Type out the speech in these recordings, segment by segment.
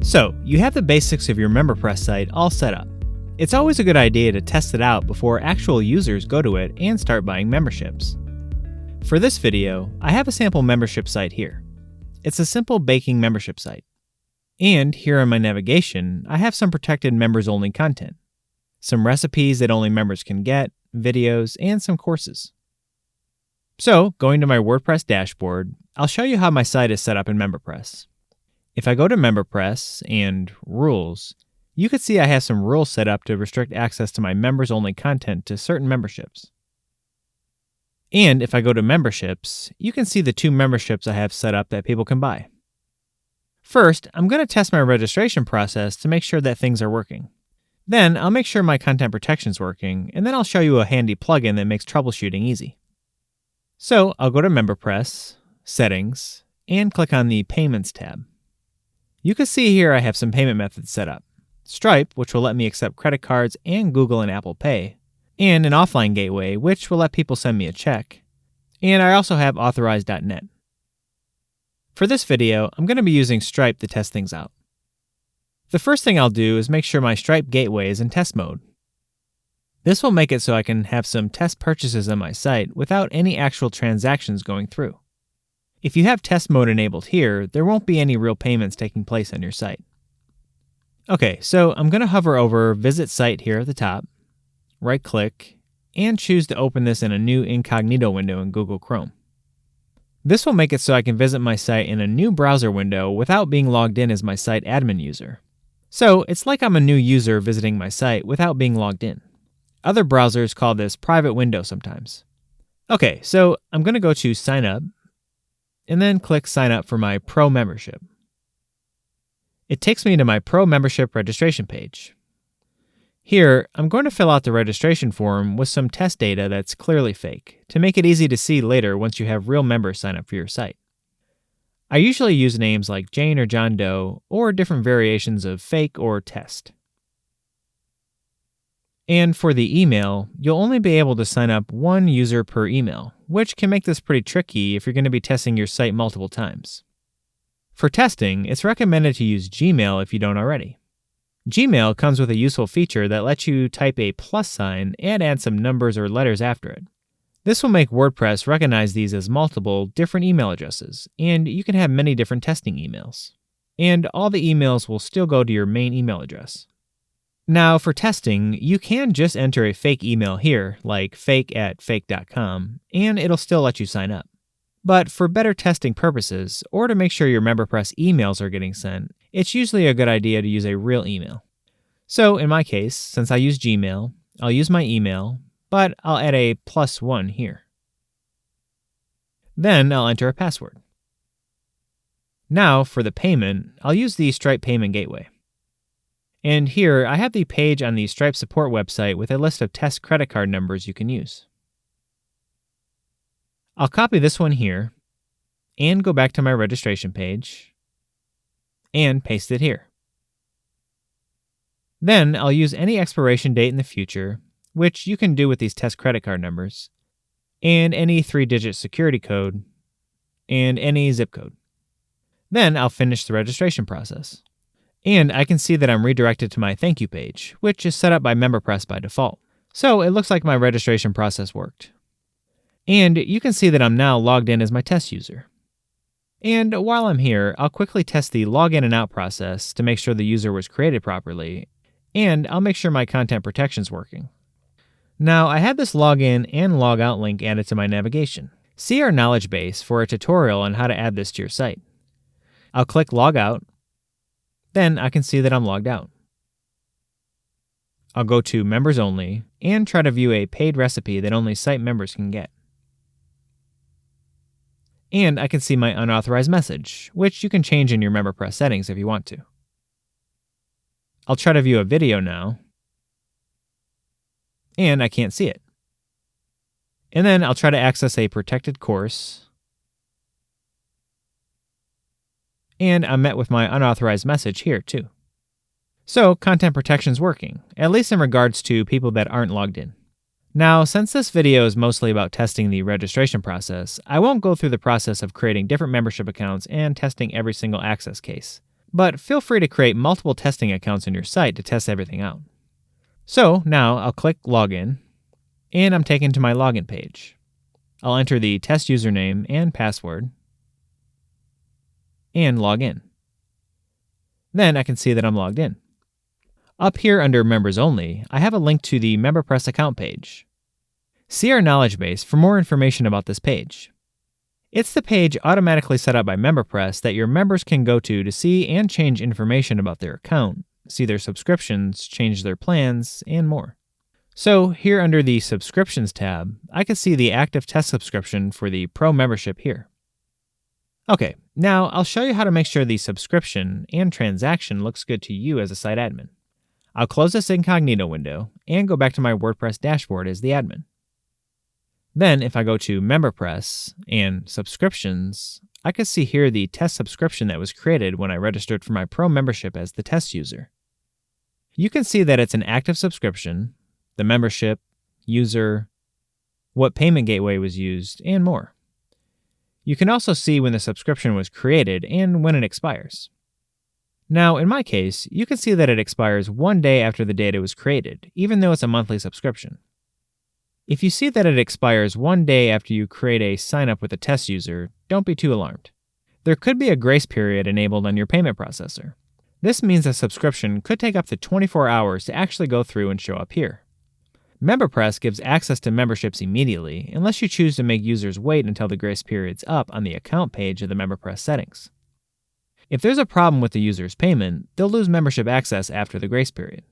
So, you have the basics of your MemberPress site all set up. It's always a good idea to test it out before actual users go to it and start buying memberships. For this video, I have a sample membership site here. It's a simple baking membership site. And here on my navigation, I have some protected members-only content. Some recipes that only members can get, videos, and some courses. So, going to my WordPress dashboard, I'll show you how my site is set up in MemberPress. If I go to MemberPress and Rules, you can see I have some rules set up to restrict access to my members-only content to certain memberships. And if I go to Memberships, you can see the 2 memberships I have set up that people can buy. First, I'm going to test my registration process to make sure that things are working. Then, I'll make sure my content protection is working, and then I'll show you a handy plugin that makes troubleshooting easy. So, I'll go to MemberPress, Settings, and click on the Payments tab. You can see here I have some payment methods set up. Stripe, which will let me accept credit cards and Google and Apple Pay, and an offline gateway, which will let people send me a check. And I also have Authorize.net. For this video, I'm going to be using Stripe to test things out. The first thing I'll do is make sure my Stripe gateway is in test mode. This will make it so I can have some test purchases on my site without any actual transactions going through. If you have test mode enabled here, there won't be any real payments taking place on your site. Okay, so I'm going to hover over Visit Site here at the top, right-click, and choose to open this in a new incognito window in Google Chrome. This will make it so I can visit my site in a new browser window without being logged in as my site admin user. So it's like I'm a new user visiting my site without being logged in. Other browsers call this private window sometimes. Okay, so I'm going to go to Sign Up, and then click Sign Up for my Pro membership. It takes me to my Pro membership registration page. Here, I'm going to fill out the registration form with some test data that's clearly fake, to make it easy to see later once you have real members sign up for your site. I usually use names like Jane or John Doe, or different variations of fake or test. And for the email, you'll only be able to sign up 1 user per email, which can make this pretty tricky if you're going to be testing your site multiple times. For testing, it's recommended to use Gmail if you don't already. Gmail comes with a useful feature that lets you type a plus sign and add some numbers or letters after it. This will make WordPress recognize these as multiple different email addresses, and you can have many different testing emails. And all the emails will still go to your main email address. Now, for testing, you can just enter a fake email here, like fake@fake.com, and it'll still let you sign up. But for better testing purposes, or to make sure your MemberPress emails are getting sent, it's usually a good idea to use a real email. So in my case, since I use Gmail, I'll use my email, but I'll add a +1 here. Then I'll enter a password. Now, for the payment, I'll use the Stripe Payment Gateway. And here, I have the page on the Stripe support website with a list of test credit card numbers you can use. I'll copy this one here, and go back to my registration page, and paste it here. Then I'll use any expiration date in the future, which you can do with these test credit card numbers, and any 3-digit security code, and any zip code. Then I'll finish the registration process. And I can see that I'm redirected to my thank you page, which is set up by MemberPress by default. So it looks like my registration process worked. And you can see that I'm now logged in as my test user. And while I'm here, I'll quickly test the login and out process to make sure the user was created properly, and I'll make sure my content protection is working. Now, I have this login and logout link added to my navigation. See our knowledge base for a tutorial on how to add this to your site. I'll click Logout. Then I can see that I'm logged out. I'll go to Members Only and try to view a paid recipe that only site members can get. And I can see my unauthorized message, which you can change in your MemberPress settings if you want to. I'll try to view a video now, and I can't see it. And then I'll try to access a protected course, and I'm met with my unauthorized message here too. So content protection is working, at least in regards to people that aren't logged in. Now, since this video is mostly about testing the registration process, I won't go through the process of creating different membership accounts and testing every single access case. But feel free to create multiple testing accounts on your site to test everything out. So now I'll click Login, and I'm taken to my login page. I'll enter the test username and password, and log in. Then I can see that I'm logged in. Up here under Members Only, I have a link to the MemberPress account page. See our knowledge base for more information about this page. It's the page automatically set up by MemberPress that your members can go to see and change information about their account, see their subscriptions, change their plans, and more. So here under the Subscriptions tab, I can see the active test subscription for the Pro membership here. Okay, now I'll show you how to make sure the subscription and transaction looks good to you as a site admin. I'll close this incognito window and go back to my WordPress dashboard as the admin. Then if I go to MemberPress and Subscriptions, I can see here the test subscription that was created when I registered for my Pro membership as the test user. You can see that it's an active subscription, the membership, user, what payment gateway was used, and more. You can also see when the subscription was created and when it expires. Now, in my case, you can see that it expires 1 day after the date it was created, even though it's a monthly subscription. If you see that it expires 1 day after you create a sign-up with a test user, don't be too alarmed. There could be a grace period enabled on your payment processor. This means a subscription could take up to 24 hours to actually go through and show up here. MemberPress gives access to memberships immediately, unless you choose to make users wait until the grace period's up on the account page of the MemberPress settings. If there's a problem with the user's payment, they'll lose membership access after the grace period.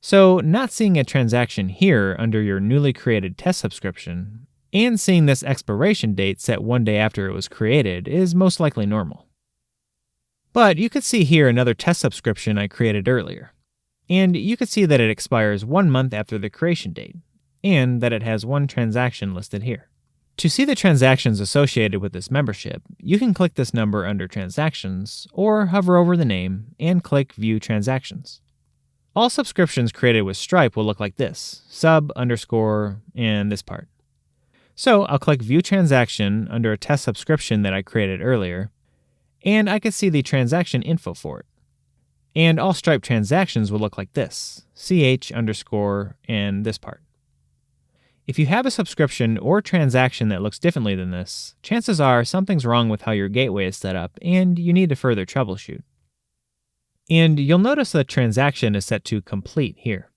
So, not seeing a transaction here under your newly created test subscription, and seeing this expiration date set 1 day after it was created is most likely normal. But you could see here another test subscription I created earlier. And you can see that it expires 1 month after the creation date, and that it has 1 transaction listed here. To see the transactions associated with this membership, you can click this number under Transactions, or hover over the name and click View Transactions. All subscriptions created with Stripe will look like this, sub, underscore, and this part. So I'll click View Transaction under a test subscription that I created earlier, and I can see the transaction info for it. And all Stripe transactions will look like this, ch underscore, and this part. If you have a subscription or transaction that looks differently than this, chances are something's wrong with how your gateway is set up and you need to further troubleshoot. And you'll notice the transaction is set to complete here.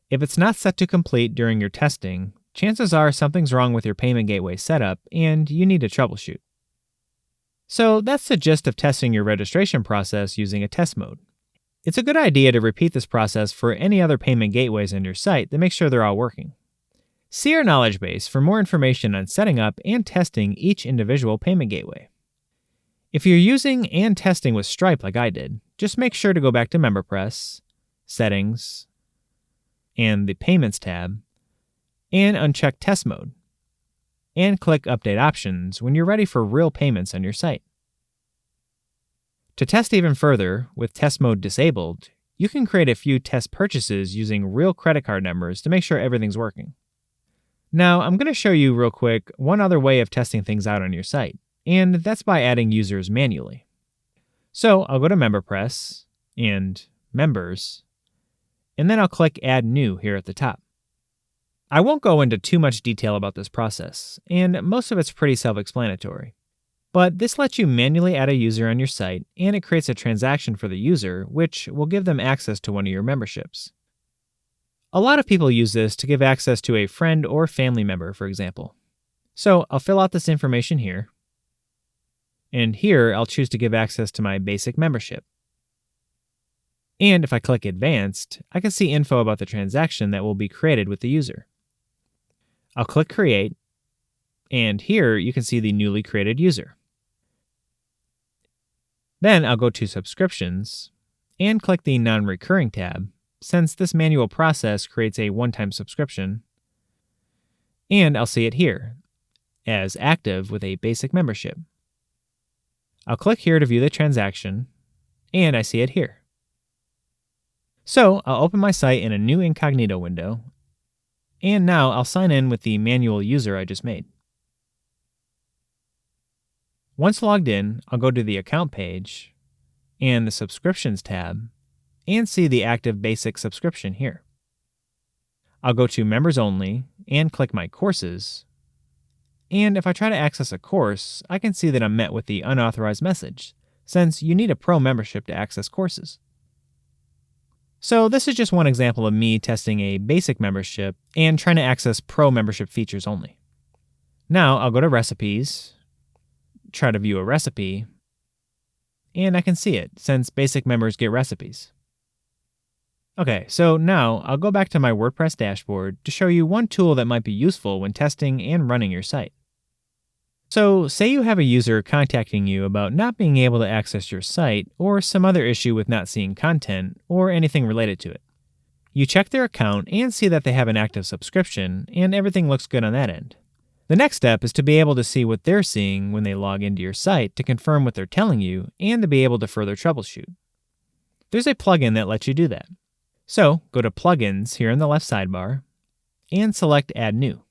If it's not set to complete during your testing, chances are something's wrong with your payment gateway setup and you need to troubleshoot. So that's the gist of testing your registration process using a test mode. It's a good idea to repeat this process for any other payment gateways on your site to make sure they're all working. See our knowledge base for more information on setting up and testing each individual payment gateway. If you're using and testing with Stripe like I did, just make sure to go back to MemberPress, Settings, and the Payments tab, and uncheck Test Mode, and click Update Options when you're ready for real payments on your site. To test even further, with Test Mode disabled, you can create a few test purchases using real credit card numbers to make sure everything's working. Now, I'm going to show you real quick one other way of testing things out on your site, and that's by adding users manually. So I'll go to MemberPress and Members, and then I'll click Add New here at the top. I won't go into too much detail about this process, and most of it's pretty self-explanatory. But this lets you manually add a user on your site, and it creates a transaction for the user, which will give them access to one of your memberships. A lot of people use this to give access to a friend or family member, for example. So I'll fill out this information here. And here I'll choose to give access to my basic membership. And if I click Advanced, I can see info about the transaction that will be created with the user. I'll click Create, and here you can see the newly created user. Then I'll go to Subscriptions and click the Non-Recurring tab, since this manual process creates a one-time subscription. And I'll see it here, as active with a basic membership. I'll click here to view the transaction, and I see it here. So I'll open my site in a new incognito window, and now I'll sign in with the manual user I just made. Once logged in, I'll go to the account page, and the Subscriptions tab, and see the active basic subscription here. I'll go to Members Only and click my Courses, and if I try to access a course, I can see that I'm met with the unauthorized message, since you need a Pro membership to access courses. So this is just one example of me testing a basic membership and trying to access Pro membership features only. Now I'll go to Recipes, try to view a recipe, and I can see it since basic members get recipes. Okay, so now I'll go back to my WordPress dashboard to show you one tool that might be useful when testing and running your site. So say you have a user contacting you about not being able to access your site or some other issue with not seeing content or anything related to it. You check their account and see that they have an active subscription and everything looks good on that end. The next step is to be able to see what they're seeing when they log into your site to confirm what they're telling you and to be able to further troubleshoot. There's a plugin that lets you do that. So go to Plugins here in the left sidebar and select Add New.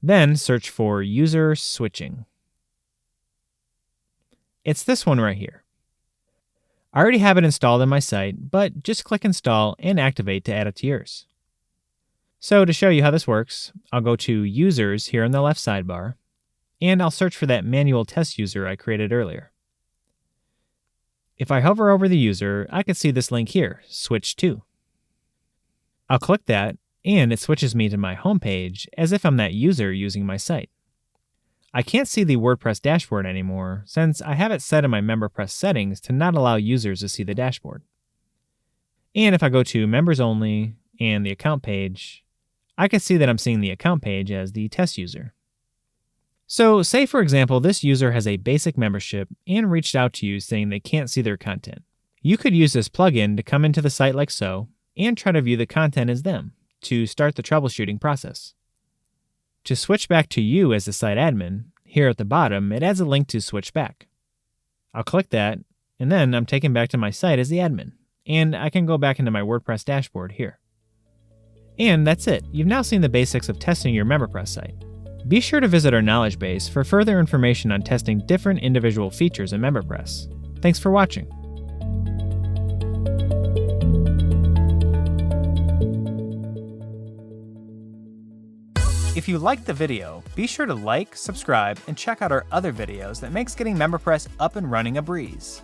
Then search for User Switching. It's this one right here. I already have it installed on my site, but just click Install and Activate to add it to yours. So to show you how this works, I'll go to Users here in the left sidebar, and I'll search for that manual test user I created earlier. If I hover over the user, I can see this link here, Switch To. I'll click that, and it switches me to my homepage as if I'm that user using my site. I can't see the WordPress dashboard anymore since I have it set in my MemberPress settings to not allow users to see the dashboard. And if I go to Members Only and the Account page, I can see that I'm seeing the account page as the test user. So say for example this user has a basic membership and reached out to you saying they can't see their content. You could use this plugin to come into the site like so and try to view the content as them to start the troubleshooting process. To switch back to you as the site admin, here at the bottom it adds a link to switch back. I'll click that and then I'm taken back to my site as the admin and I can go back into my WordPress dashboard here. And that's it. You've now seen the basics of testing your MemberPress site. Be sure to visit our knowledge base for further information on testing different individual features in MemberPress. Thanks for watching. If you liked the video, be sure to like, subscribe, and check out our other videos that makes getting MemberPress up and running a breeze.